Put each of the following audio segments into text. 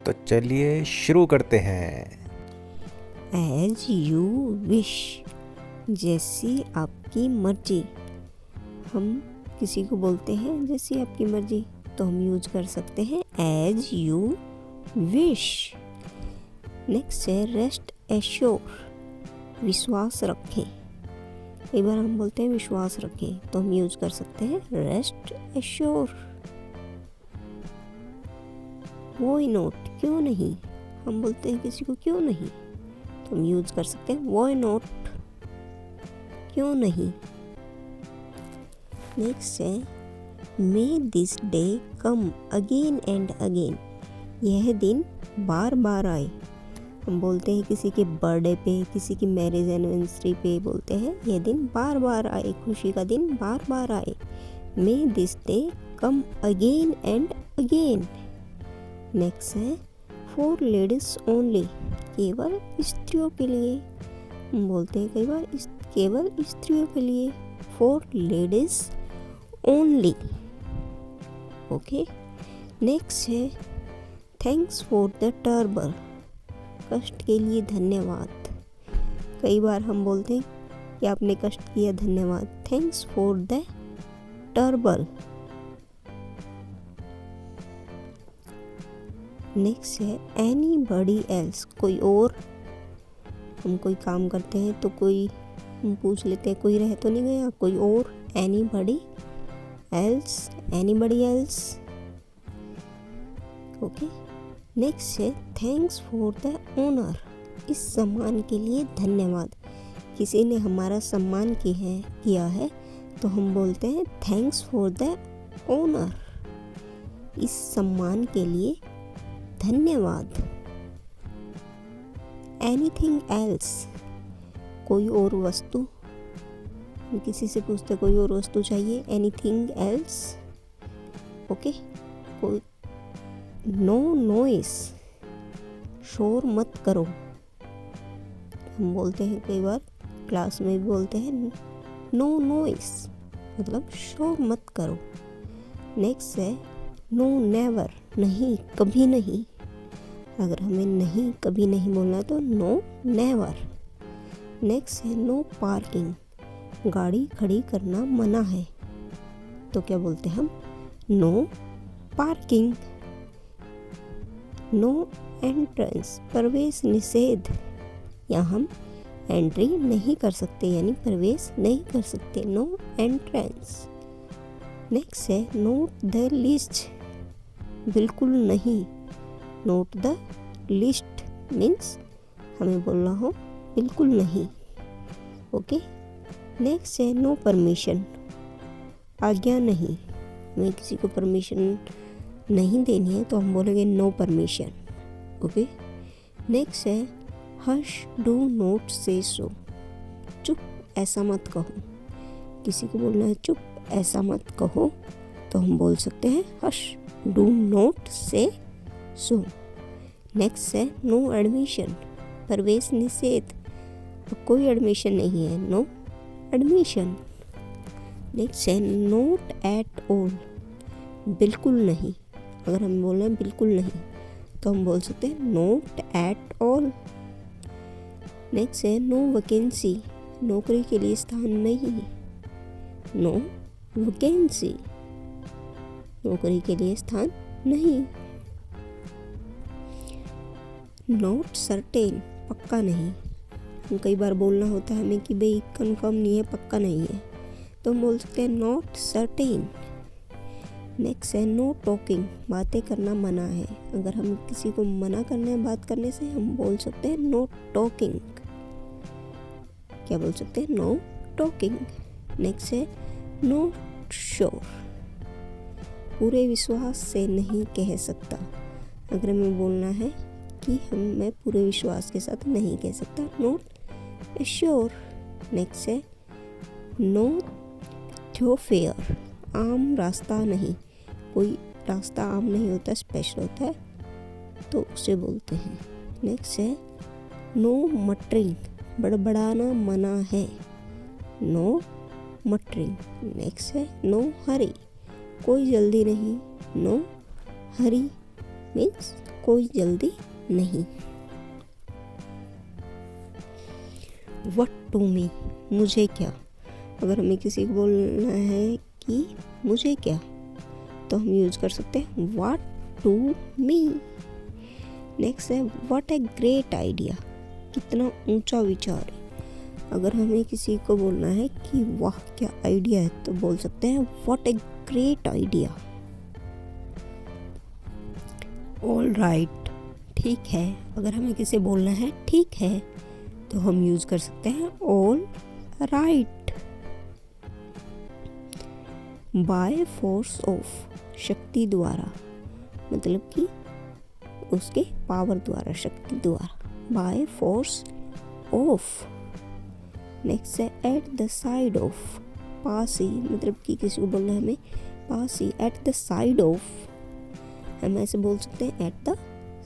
तो चलिए शुरू करते हैं। एज यू विश, जैसी आपकी मर्जी। हम किसी को बोलते हैं जैसी आपकी मर्जी, तो हम यूज कर सकते हैं एज यू विश। नेक्स्ट है रेस्ट एश्योर, विश्वास रखें। कई बार हम बोलते हैं विश्वास रखें, तो हम यूज कर सकते हैं रेस्ट एश्योर। व्हाई नॉट, क्यों नहीं। हम बोलते हैं किसी को क्यों नहीं, तो हम यूज कर सकते हैं व्हाई नॉट, क्यों नहीं। नेक्स्ट है may this day come again and again, यह दिन बार बार आए। हम बोलते हैं किसी के बर्थडे पे, किसी की मैरिज एनिवर्सरी पे बोलते हैं यह दिन बार बार आए, खुशी का दिन बार बार आए। May this day come again and again. Next है फॉर लेडीज ओनली, केवल स्त्रियों के लिए। हम बोलते हैं कई बार केवल स्त्रियों के लिए, for ladies only. Okay. Next है थैंक्स फॉर द ट्रबल, कष्ट के लिए धन्यवाद। कई बार हम बोलते हैं कि आपने कष्ट किया, धन्यवाद, thanks for the trouble. Next है एनीबडी एल्स, कोई और। हम कोई काम करते हैं तो कोई हम पूछ लेते हैं कोई रह तो नहीं गया, कोई और। Anybody else, anybody else. Okay. Next है थैंक्स फॉर द ऑनर, इस सम्मान के लिए धन्यवाद। किसी ने हमारा सम्मान किया है तो हम बोलते हैं थैंक्स फॉर द ऑनर, इस सम्मान के लिए धन्यवाद। एनीथिंग एल्स, कोई और वस्तु। किसी से पूछते कोई और वस्तु चाहिए, एनीथिंग एल्स। ओके। कोई नो नॉइस, शोर मत करो। हम बोलते हैं कई बार क्लास में भी बोलते हैं नो नॉइस, मतलब शोर मत करो। नेक्स्ट है नो नेवर, नहीं कभी नहीं। अगर हमें नहीं कभी नहीं बोलना तो नो नेवर। नेक्स्ट है नो पार्किंग, गाड़ी खड़ी करना मना है, तो क्या बोलते हैं हम नो पार्किंग। नो एंट्रेंस, प्रवेश निषेध, या हम एंट्री नहीं कर सकते यानी प्रवेश नहीं कर सकते, नो एंट्रेंस। नेक्स्ट है नोट द लिस्ट, बिल्कुल नहीं। नोट द लिस्ट मीन्स हमें बोलना हो बिल्कुल नहीं। ओके। नेक्स्ट है नो परमिशन, आज्ञा नहीं। हमें किसी को परमिशन नहीं देनी है तो हम बोलेंगे नो परमिशन। ओके। नेक्स्ट है हश डू नॉट से सो, चुप ऐसा मत कहो। किसी को बोलना है चुप ऐसा मत कहो, तो हम बोल सकते हैं हश डू नॉट से सो। नेक्स्ट है नो एडमिशन, प्रवेश निषेध, कोई एडमिशन नहीं है, नो एडमिशन। नेक्स्ट है नोट एट ऑल, बिल्कुल नहीं। अगर हम बोल रहे हैं बिल्कुल नहीं तो हम बोल सकते हैं नोट एट ऑल। नेक्स्ट है नो वैकेंसी, नौकरी के लिए स्थान नहीं, नो वैकेंसी, नौकरी के लिए स्थान नहीं। नॉट सर्टेन, पक्का नहीं। कई बार बोलना होता है हमें कि भाई कंफर्म नहीं है, पक्का नहीं है, तो हम बोल सकते हैं नॉट सर्टेन। नेक्स्ट है नो टॉकिंग, बातें करना मना है। अगर हम किसी को मना करना है बात करने से, हम बोल सकते हैं नो टॉकिंग। क्या बोल सकते हैं नो टॉकिंग। नेक्स्ट है नो श्योर, पूरे विश्वास से नहीं कह सकता। अगर हमें बोलना है कि मैं पूरे विश्वास के साथ नहीं कह सकता, नॉट श्योर। नेक्स्ट है नो थ्योफेयर, आम रास्ता नहीं। कोई रास्ता आम नहीं होता, स्पेशल होता है, तो उसे बोलते हैं। नेक्स्ट है नो मटरिंग, बड़बड़ाना मना है, नो मटरिंग। नेक्स्ट है नो हरी, कोई जल्दी नहीं, नो हरी मीन्स कोई जल्दी नहीं। व्हाट टू मी, मुझे क्या। अगर हमें किसी को बोलना है कि मुझे क्या, तो हम यूज कर सकते हैं व्हाट टू मी। नेक्स्ट है व्हाट ए ग्रेट आइडिया, कितना ऊंचा विचार है। अगर हमें किसी को बोलना है कि वाह क्या आइडिया है, तो बोल सकते हैं what a great idea. All right, ठीक है। अगर हमें किसी बोलना है ठीक है, तो हम यूज कर सकते हैं all right. By force of, शक्ति द्वारा, मतलब कि उसके पावर द्वारा, शक्ति द्वारा। By force of. नेक्स्ट है एट द साइड ऑफ, पास ही, मतलब कि किसी को बोलना है हमें पास ही, एट द साइड ऑफ, हम ऐसे बोल सकते हैं at the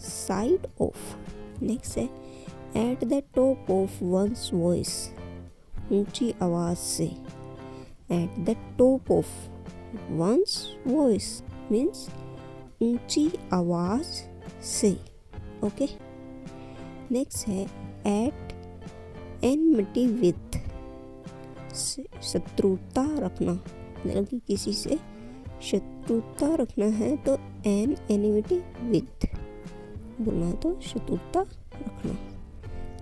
side of. Next है at the top of one's voice, ऊंची आवाज से। At the top of one's voice means ऊंची आवाज से। ओके। नेक्स्ट है एट एनमिटी विथ, शत्रुता रखना, मतलब कि किसी से शत्रुता रखना है तो एन एनिमिटी विथ बोलना है, तो शत्रुता रखना।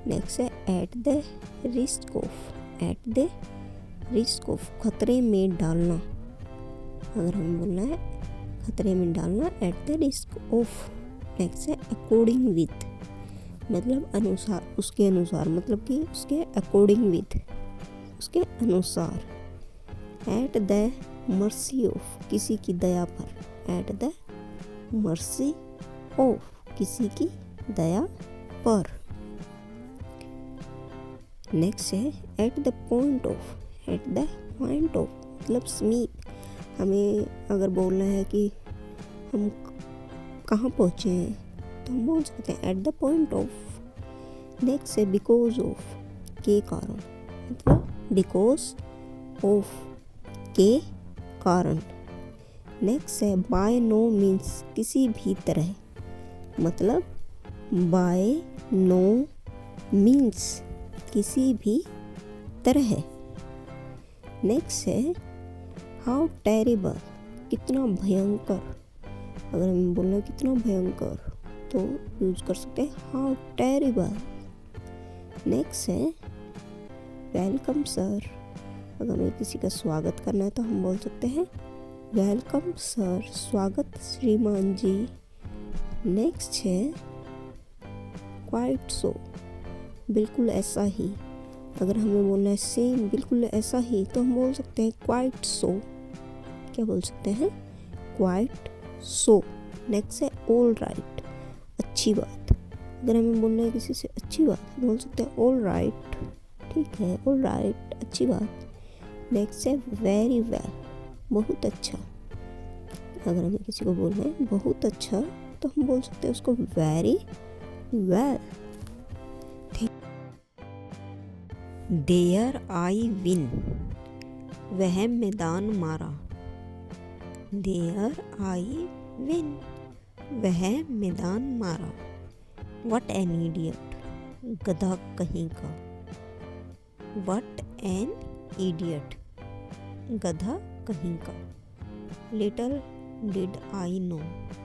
नेक्स्ट है at the risk of, at the risk of, खतरे में डालना। अगर हमें बोलना है खतरे में डालना, at the risk of. Next है अकॉर्डिंग विथ, मतलब अनुसार, उसके अनुसार, मतलब कि उसके अकॉर्डिंग विथ, उसके अनुसार। एट द मर्सी ऑफ, किसी की दया पर। एट द मर्सी ऑफ, किसी की दया पर। नेक्स्ट है at the point of, at the point of मतलब समीप। हमें अगर बोलना है कि हम कहाँ पहुँचे हैं, तो हम बोल सकते हैं at the point of. Next है बिकॉज ऑफ, के कारण, मतलब बिकॉज ऑफ, के कारण। नेक्स्ट है बाय नो मीन्स, किसी भी तरह, मतलब बाय नो मीन्स किसी भी तरह। नेक्स्ट है हाउ टेरिबल, कितना भयंकर। अगर हमें बोलना है कितना भयंकर, तो यूज कर सकते हैं हाउ टेरिबल। नेक्स्ट है वेलकम सर। अगर हमें किसी का स्वागत करना है, तो हम बोल सकते हैं वेलकम सर, स्वागत श्रीमान जी। नेक्स्ट है क्वाइट सो, बिल्कुल ऐसा ही। अगर हमें बोलना है सेम, बिल्कुल ऐसा ही, तो हम बोल सकते हैं क्वाइट सो। क्या बोल सकते हैं? क्वाइट सो। नेक्स्ट है ऑल राइट, अच्छी बात। अगर हमें बोलना है किसी से अच्छी बात, बोल सकते हैं ऑल राइट, ठीक है, ऑल राइट, अच्छी बात। नेक्स्ट है वेरी वेल, बहुत अच्छा। अगर हमें किसी को बोलना है बहुत अच्छा, तो हम बोल सकते हैं उसको very well. Dare I win, वह मैदान मारा। डेयर आई विन, वह मैदान मारा। व्हाट एन इडियट, गधा कहीं का। व्हाट एन इडियट, गधा कहीं का। लिटल डिड आई नो,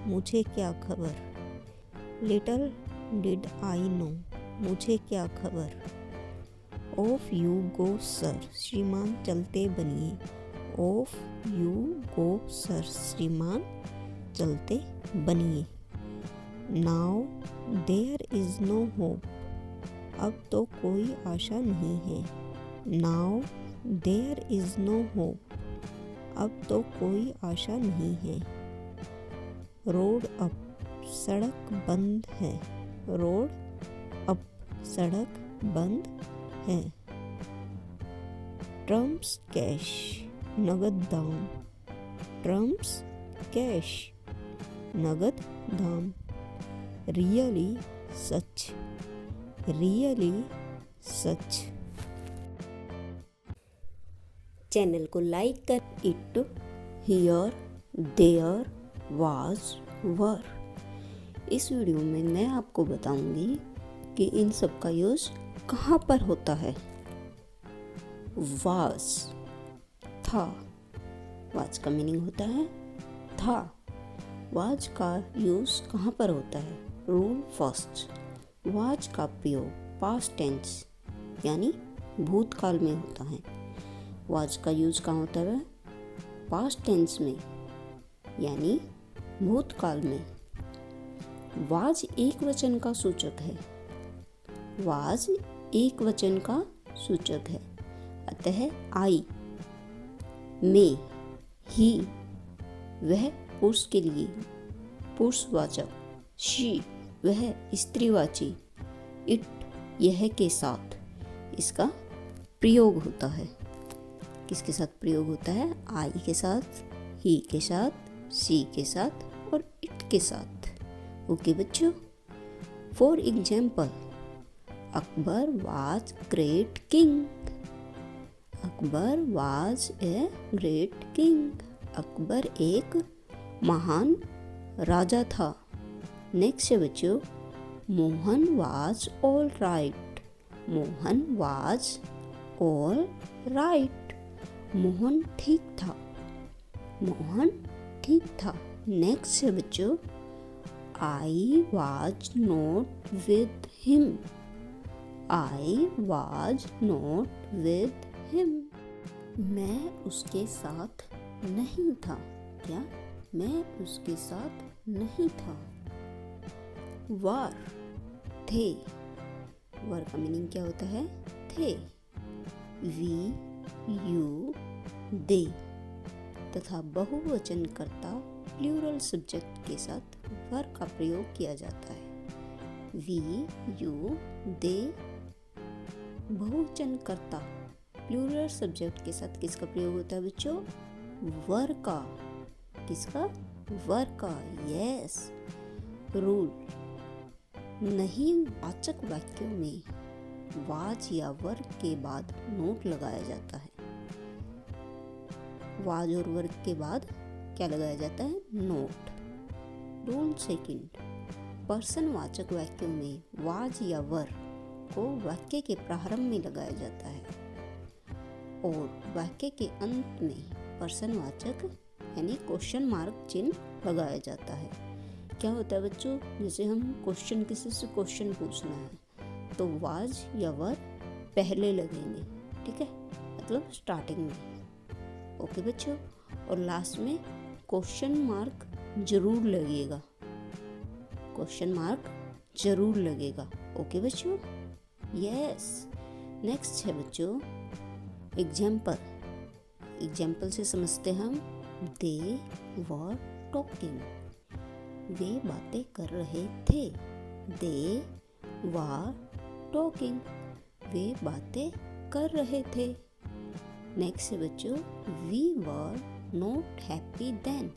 मुझे क्या खबर। लिटल डिड आई नो, मुझे क्या खबर। ऑफ यू गो सर, श्रीमान चलते बनिए। ऑफ यू गो सर, श्रीमान चलते बनिए। Now there is no hope, अब तो कोई आशा नहीं है। Now there is no hope, अब तो कोई आशा नहीं है। रोड अप, सड़क बंद है। रोड अप, सड़क बंद है। ट्रम्प्स कैश, नगद दाम। ट्रम्प्स कैश, नगद दाम। रियली सच, रियली सच। चैनल को लाइक कर। इट, हियर, देयर, वाज, वर। इस वीडियो में मैं आपको बताऊंगी कि इन सब का यूज़ कहाँ पर होता है। वाज, था। वाज का मीनिंग होता है था। वाज का यूज़ कहाँ पर होता है? रूल फर्स्ट, वाज का प्रयोग पास्ट टेंस यानी भूतकाल में होता है। वाज का यूज़ कहाँ होता है? पास्ट टेंस में यानी भूतकाल में। वाज एक वचन का सूचक है। वाज एक वचन का सूचक है, अतः आई, में, ही वह पुरुष के लिए पुरुषवाचक, शी वह स्त्रीवाची, इट यह के साथ इसका प्रयोग होता है। किसके साथ प्रयोग होता है? आई के साथ, ही के साथ, शी के साथ और इट के साथ। ओके बच्चों, for example, Akbar was great king. Akbar was a great king. Akbar एक महान राजा था। नेक्स्ट है बच्चों, Mohan was all right. Mohan was all right. Mohan ठीक था। मोहन ठीक था। नेक्स्ट है बच्चों, I was not with him. I was not with him. मैं उसके साथ नहीं था। क्या? मैं उसके साथ नहीं था। वार, थे। वार का मीनिंग क्या होता है? थे। वी, यू, दे तथा बहुवचन कर्ता प्लूरल सब्जेक्ट के साथ वर का प्रयोग किया जाता है। वी, यू, दे बहुवचन कर्ता प्लूरल सब्जेक्ट के साथ किसका प्रयोग होता है बच्चों? वर का। किसका? वर का। यस। रूल, नहीं वाचक वाक्यों में वाज या वर के बाद नोट लगाया जाता है। वाज और वर के बाद क्या लगाया जाता है? नोट। रूल सेकंड, पर्सन वाचक वाक्यों में वाज या वर को वाक्य के प्रारंभ में लगाया जाता है और वाक्य के अंत में पर्सन वाचक यानी क्वेश्चन मार्क चिन्ह लगाया जाता है। क्या होता है बच्चों? जैसे हम क्वेश्चन, किसी से क्वेश्चन पूछना है तो वाज या वर पहले लगेंगे, ठीक है, मतलब स्टार्टिंग में। ओके बच्चों, और लास्ट में क्वेश्चन मार्क जरूर लगेगा। क्वेश्चन मार्क जरूर लगेगा। ओके बच्चों, यस। नेक्स्ट है बच्चों एग्जाम्पल। एग्जाम्पल से समझते हम दे वर टॉकिंग। वे बातें कर रहे थे। दे वर टॉकिंग। वे बातें कर रहे थे। नेक्स्ट है बच्चों we were not happy then.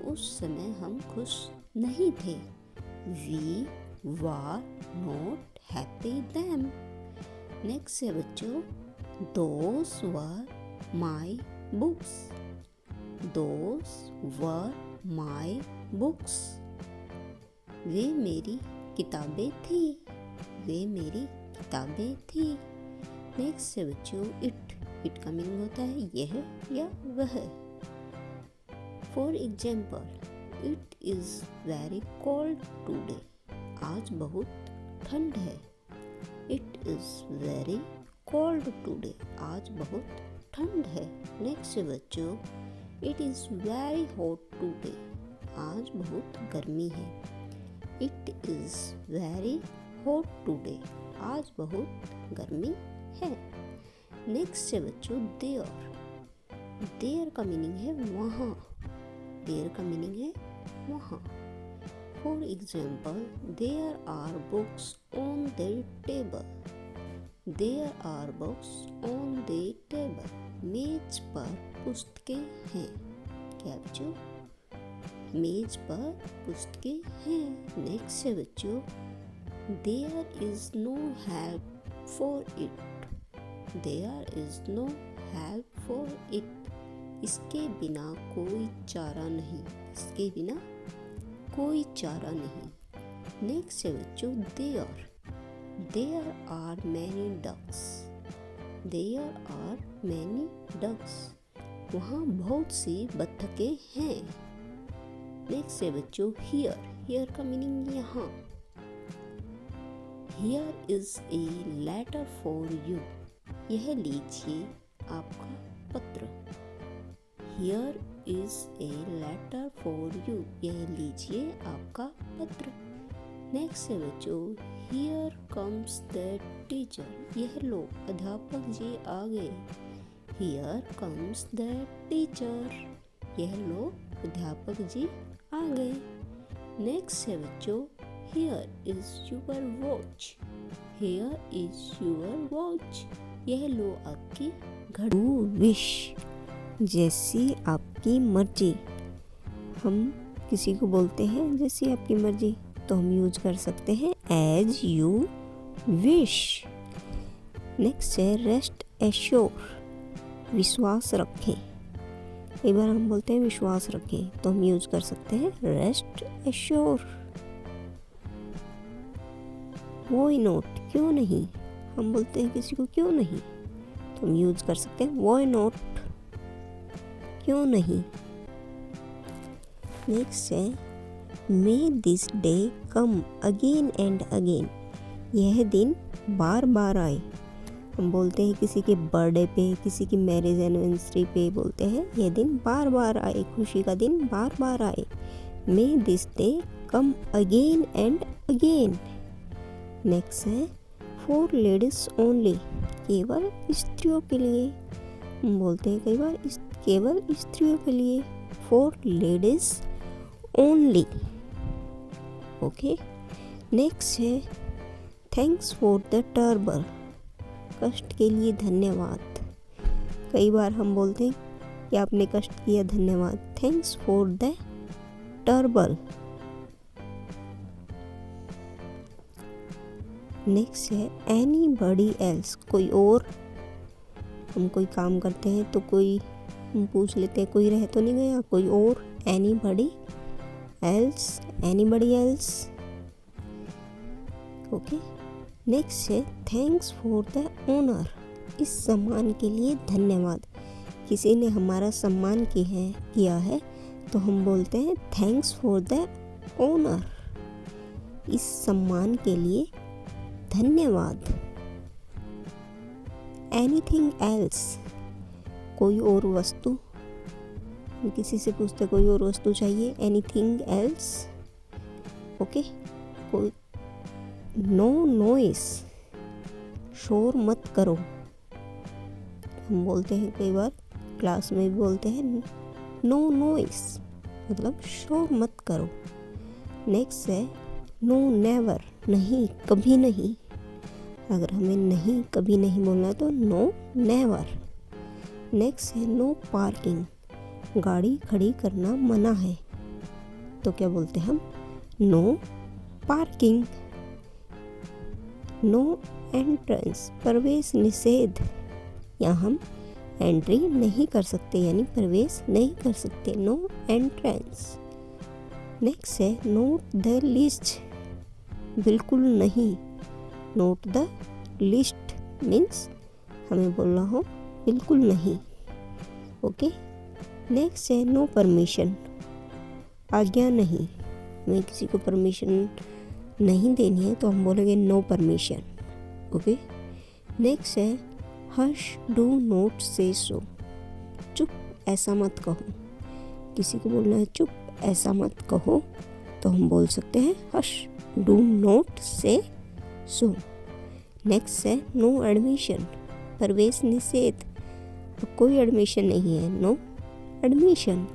उस समय हम खुश नहीं थे। We were not happy then. Next है बच्चों those were my books. Those were my books. वे मेरी किताबें थी। वे मेरी किताबें थी। नेक्स्ट है बच्चों इट। इट का मीनिंग होता है यह या वह। For example, it is very cold today. आज बहुत ठंड है। It is very cold today. आज बहुत ठंड है। नेक्स्ट है बच्चों it is very hot today. आज बहुत गर्मी है। It is very hot today. आज बहुत गर्मी है। नेक्स्ट है बच्चों देयर। देयर का मीनिंग है वहाँ। देयर का मीनिंग है वहाँ। For example, there are books on the table. There are books on the table. मेज पर पुस्तकें हैं। क्या बच्चों? मेज पर पुस्तकें हैं। नेक्स्ट है बच्चों There is no help for it. There is no help for it. इसके बिना कोई चारा नहीं। इसके बिना कोई चारा नहीं। नेक्स्ट है बच्चों there are many ducks, there are many ducks, वहाँ बहुत सी बत्तखें हैं। नेक्स्ट है बच्चों हियर का मीनिंग यहाँ। Here is a letter for you, यह लीजिए आपका पत्र। Here is a letter for you, यह लीजिए आपका पत्र। नेक्स्ट है बच्चों हियर कम्स द टीचर, यह लो अध्यापक जी आ गए। हियर कम्स द टीचर, यह लो अध्यापक जी आ गए। नेक्स्ट है बच्चों here is your watch, here is your watch, यह लो आपकी घड़ी। विश, जैसी आपकी मर्जी, हम किसी को बोलते हैं जैसी आपकी मर्जी, तो हम यूज कर सकते हैं एज यू विश। नेक्स्ट है रेस्ट एश्योर, विश्वास रखें। कई बार हम बोलते हैं विश्वास रखें, तो हम यूज कर सकते हैं रेस्ट एश्योर। व्हाई नॉट, क्यों नहीं, हम बोलते हैं किसी को क्यों नहीं, तो हम यूज कर सकते हैं व्हाई नॉट, क्यों नहीं। नेक्स्ट है may this day come again and again, यह दिन बार बार आए। हम बोलते हैं किसी के बर्थडे पे, किसी की मैरिज एनिवर्सरी पे बोलते हैं यह दिन बार बार आए, खुशी का दिन बार बार आए। May this day come again and again. Next है फॉर लेडीज ओनली, केवल स्त्रियों के लिए। हम बोलते हैं कई बार केवल स्त्रियों के लिए, for ladies only. Okay. Next है थैंक्स फॉर द ट्रबल, कष्ट के लिए धन्यवाद। कई बार हम बोलते हैं कि आपने कष्ट किया, धन्यवाद। Thanks for the trouble. Next है एनीबॉडी एल्स, कोई और। हम कोई काम करते हैं तो कोई हम पूछ लेते हैं कोई रह तो नहीं गया, कोई और। Anybody else, anybody else. Okay. Next है थैंक्स फॉर द ऑनर, इस सम्मान के लिए धन्यवाद। किसी ने हमारा सम्मान किया है तो हम बोलते हैं थैंक्स फॉर द ऑनर, इस सम्मान के लिए धन्यवाद। एनीथिंग एल्स, कोई और वस्तु। किसी से पूछते कोई और वस्तु चाहिए, एनीथिंग एल्स। ओके। कोई नो नॉइस, शोर मत करो। हम बोलते हैं कई बार क्लास में भी बोलते हैं नो नॉइस, मतलब शोर मत करो। नेक्स्ट है नो नेवर, नहीं कभी नहीं। अगर हमें नहीं कभी नहीं बोलना तो नो नेवर। नेक्स्ट है नो पार्किंग, गाड़ी खड़ी करना मना है, तो क्या बोलते हैं हम नो पार्किंग। नो एंट्रेंस, प्रवेश निषेध, यहाँ हम एंट्री नहीं कर सकते यानी प्रवेश नहीं कर सकते, नो एंट्रेंस। नेक्स्ट है नोट द लिस्ट, बिल्कुल नहीं। नोट द लिस्ट मीन्स हमें बोलना हो बिल्कुल नहीं। ओके। नेक्स्ट है नो परमिशन, आज्ञा नहीं। हमें किसी को परमिशन नहीं देनी है तो हम बोलेंगे नो परमिशन। ओके। नेक्स्ट है हश डू नॉट से सो, चुप ऐसा मत कहो। किसी को बोलना है चुप ऐसा मत कहो तो हम बोल सकते हैं हश डू नॉट से सो। नेक्स्ट है नो एडमिशन, प्रवेश निषेध, कोई एडमिशन नहीं है, नो एडमिशन।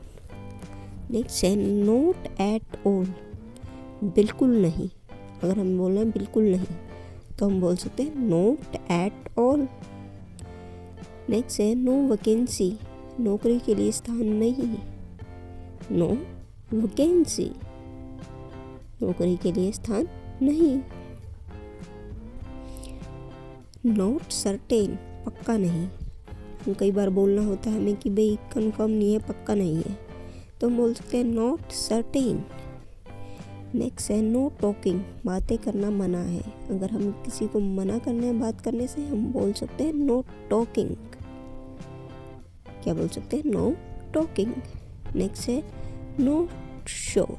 नेक्स्ट है नोट एट ऑल, बिल्कुल नहीं। अगर हम बोल रहे हैं बिल्कुल नहीं तो हम बोल सकते हैं नोट एट ऑल। नेक्स्ट है नो वैकेंसी, नौकरी के लिए स्थान नहीं, नो वैकेंसी, नौकरी के लिए स्थान नहीं। नॉट सर्टेन, पक्का नहीं। कई बार बोलना होता है हमें कि भाई कंफर्म नहीं है, पक्का नहीं है, तो हम बोल सकते हैं नॉट सर्टेन। नेक्स्ट है नो टॉकिंग, बातें करना मना है। अगर हम किसी को मना करने हैं बात करने से, हम बोल सकते हैं नो टॉकिंग। क्या बोल सकते हैं? Know talking. नेक्स्ट है नो श्योर,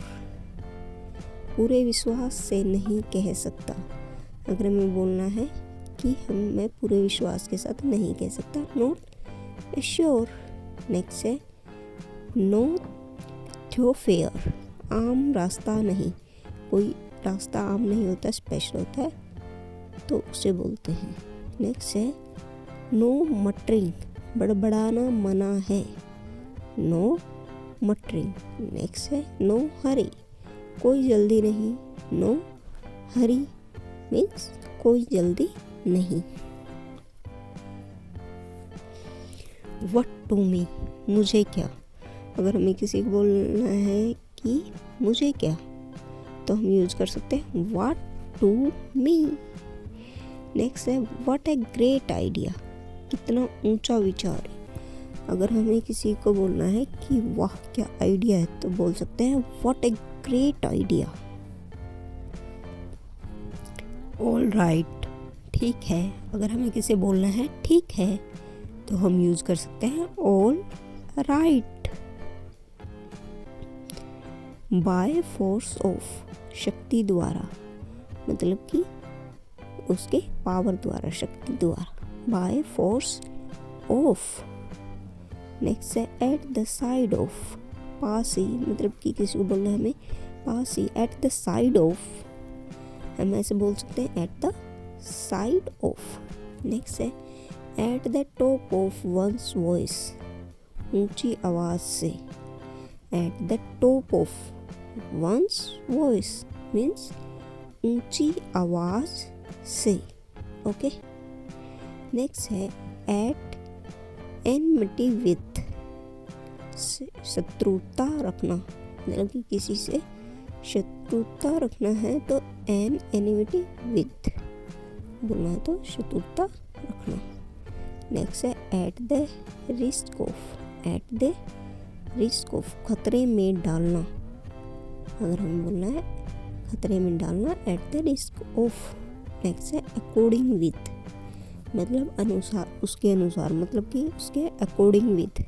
पूरे विश्वास से नहीं कह सकता। अगर हमें बोलना है कि मैं पूरे विश्वास के साथ नहीं कह सकता, नॉट श्योर। नेक्स्ट है नो थ्रोफेयर, आम रास्ता नहीं। कोई रास्ता आम नहीं होता, स्पेशल होता है, तो उसे बोलते हैं। नेक्स्ट है नो मटरिंग, बड़बड़ाना मना है, नो मटरिंग। नेक्स्ट है नो हरी, कोई जल्दी नहीं, नो हरी मीन्स कोई जल्दी नहीं। व्हाट टू मी, मुझे क्या। अगर हमें किसी को बोलना है कि मुझे क्या, तो हम यूज कर सकते हैं व्हाट टू मी। नेक्स्ट है व्हाट ए ग्रेट आइडिया, कितना ऊंचा विचार है। अगर हमें किसी को बोलना है कि वाह क्या आइडिया है, तो बोल सकते हैं what a great idea. All right, ठीक है। अगर हमें किसी बोलना है ठीक है, तो हम यूज कर सकते हैं all right. By force of, शक्ति द्वारा, मतलब कि उसके पावर द्वारा, शक्ति द्वारा, बाय फोर्स ऑफ। नेक्स्ट है एट द साइड ऑफ, पास ही, मतलब कि किसी को बोलना है हमें पास ही, एट द साइड ऑफ, हम ऐसे बोल सकते हैं at the side of. Next है at the top of one's voice, ऊंची आवाज से, at the top of one's voice means ऊंची आवाज से। ओके। नेक्स्ट है एट एनमिटी विथ, शत्रुता रखना, मतलब कि किसी से शत्रुता रखना है तो एन एनिमिटी विथ बोलना है, तो शत्रुता रखना। नेक्स्ट है at the risk of, at the risk of, खतरे में डालना। अगर हमें बोलना है खतरे में डालना, at the risk of. Next है अकॉर्डिंग विथ, मतलब अनुसार, उसके अनुसार, मतलब कि उसके अकॉर्डिंग विथ,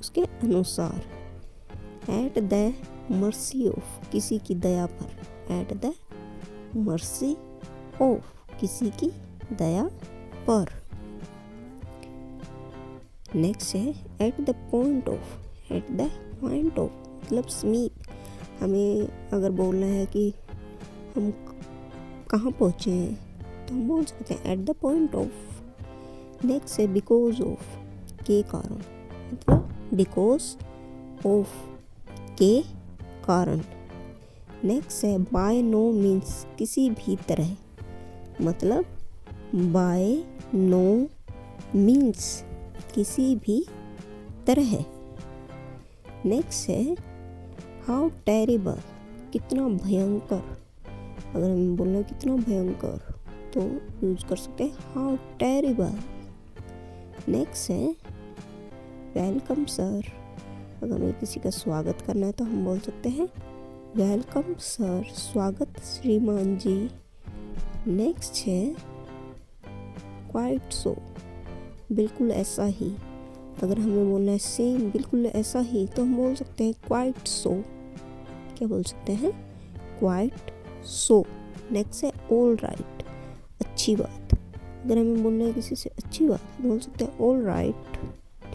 उसके अनुसार। एट द मर्सी ऑफ, किसी की दया पर, एट द मर्सी ऑफ, किसी की दया पर। नेक्स्ट है at the point of, at the point of मतलब समीप। हमें अगर बोलना है कि हम कहाँ पहुँचे हैं, तो हम बोल सकते हैं at the point of. Next है बिकॉज ऑफ, के कारण, मतलब बिकॉज ऑफ, के कारण। नेक्स्ट है बाय नो मीन्स, किसी भी तरह, मतलब बाय नो मीन्स किसी भी तरह। नेक्स्ट है हाउ टेरिबल, कितना भयंकर। अगर हमें बोलना है कितना भयंकर, तो यूज कर सकते हैं हाउ टेरिबल। नेक्स्ट है वेलकम सर। अगर हमें किसी का स्वागत करना है, तो हम बोल सकते हैं वेलकम सर, स्वागत श्रीमान जी। नेक्स्ट है क्वाइट सो, बिल्कुल ऐसा ही। अगर हमें बोलना है सेम, बिल्कुल ऐसा ही, तो हम बोल सकते हैं क्वाइट सो। क्या बोल सकते हैं? क्वाइट सो। नेक्स्ट है ऑल राइट, अच्छी बात। अगर हमें बोलना है किसी से अच्छी बात, बोल सकते हैं ऑल राइट,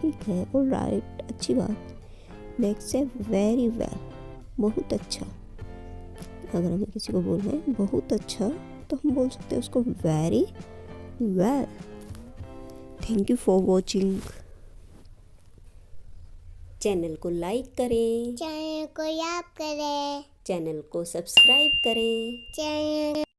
ठीक है, ऑल राइट, अच्छी बात। नेक्स्ट है वेरी वेल, बहुत अच्छा। अगर हमें किसी को बोलना है बहुत अच्छा, तो हम बोल सकते हैं उसको very well. Thank you for watching. Channel को लाइक करें, चैनल को याद करें, चैनल को सब्सक्राइब करें। चैनल